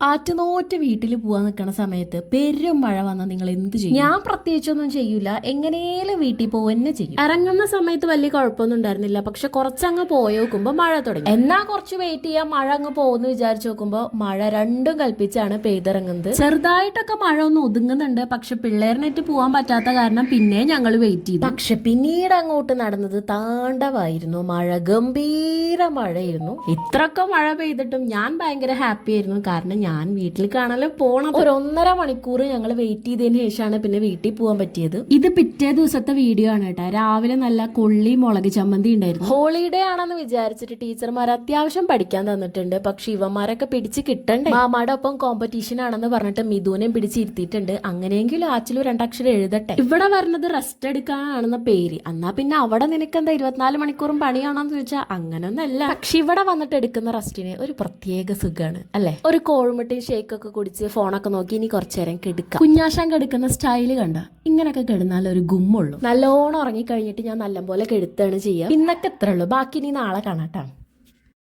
ആറ്റുനോറ്റ് വീട്ടിൽ പോവാൻ നിൽക്കുന്ന സമയത്ത് പെരും മഴ വന്നാൽ നിങ്ങൾ എന്ത് ചെയ്യും? ഞാൻ പ്രത്യേകിച്ചൊന്നും ചെയ്യൂല, എങ്ങനെയും വീട്ടിൽ പോവന്നെ ചെയ്യും. ഇറങ്ങുന്ന സമയത്ത് വലിയ കുഴപ്പമൊന്നും ഉണ്ടായിരുന്നില്ല, പക്ഷെ കുറച്ചങ്ങ് പോയി നോക്കുമ്പോ മഴ തുടങ്ങി. എന്നാ കുറച്ച് വെയിറ്റ് ചെയ്യാൻ, മഴ അങ്ങ് പോകുന്നു വിചാരിച്ചു നോക്കുമ്പോ മഴ രണ്ടും കൽപ്പിച്ചാണ് പെയ്തിറങ്ങുന്നത്. ചെറുതായിട്ടൊക്കെ മഴ ഒന്ന് ഒതുങ്ങുന്നുണ്ട്, പക്ഷെ പിള്ളേരിനെറ്റ് പോവാൻ പറ്റാത്ത കാരണം പിന്നെ ഞങ്ങൾ വെയിറ്റ് ചെയ്തു. പക്ഷെ പിന്നീട് അങ്ങോട്ട് നടന്നത് താണ്ഡവായിരുന്നു. മഴ ഗംഭീര മഴയായിരുന്നു. ഇത്രയൊക്കെ മഴ പെയ്തിട്ടും ഞാൻ ഭയങ്കര ഹാപ്പി ആയിരുന്നു, കാരണം ഞാൻ വീട്ടിൽ കാണാനും പോണം. ഒരു 1.5 മണിക്കൂർ ഞങ്ങൾ വെയിറ്റ് ചെയ്തതിന് ശേഷമാണ് പിന്നെ വീട്ടിൽ പോകാൻ പറ്റിയത്. ഇത് പിറ്റേ ദിവസത്തെ വീഡിയോ ആണ് കേട്ടോ. രാവിലെ നല്ല കൊള്ളി മുളക് ചമ്മന്തി ഉണ്ടായിരുന്നു. ഹോളിഡേ ആണെന്ന് വിചാരിച്ചിട്ട് ടീച്ചർമാർ അത്യാവശ്യം പഠിക്കാൻ തന്നിട്ടുണ്ട്, പക്ഷെ ഇവന്മാരൊക്കെ പിടിച്ച് കിട്ടണ്ടേ. മാമാടെ ഒപ്പം കോമ്പറ്റീഷൻ ആണെന്ന് പറഞ്ഞിട്ട് മിഥുനെയും പിടിച്ചിരുത്തിയിട്ടുണ്ട്. അങ്ങനെയെങ്കിലും ആച്ചിലും 2 അക്ഷരം എഴുതട്ടെ. ഇവിടെ പറഞ്ഞത് റെസ്റ്റ് എടുക്കാനാണെന്ന പേര്. എന്നാ പിന്നെ അവിടെ നിനക്കെന്താ 24 മണിക്കൂറും പണിയാണെന്ന് ചോദിച്ചാൽ അങ്ങനൊന്നല്ല. പക്ഷെ ഇവിടെ വന്നിട്ട് എടുക്കുന്ന റെസ്റ്റിന് ഒരു പ്രത്യേക സുഖമാണ് അല്ലെ. ഒരു കോഴിമുട്ടയും ഷേക്കൊക്കെ കുടിച്ച് ഫോണൊക്കെ നോക്കി ഇനി കുറച്ചു നേരം കിടക്കാം. കുഞ്ഞാശാൻ കിടക്കുന്ന സ്റ്റൈല് കണ്ട ഇങ്ങനൊക്കെ കിടന്നാൽ ഒരു ഗുമ്മുള്ളൂ. നല്ലോണം ഉറങ്ങിക്കഴിഞ്ഞിട്ട് ഞാൻ നല്ലപോലെ കെടുത്താണ് ചെയ്യുക. ഇന്നൊക്കെ എത്ര ഉള്ളൂ, ബാക്കി ഇനി നാളെ കാണാട്ടാ.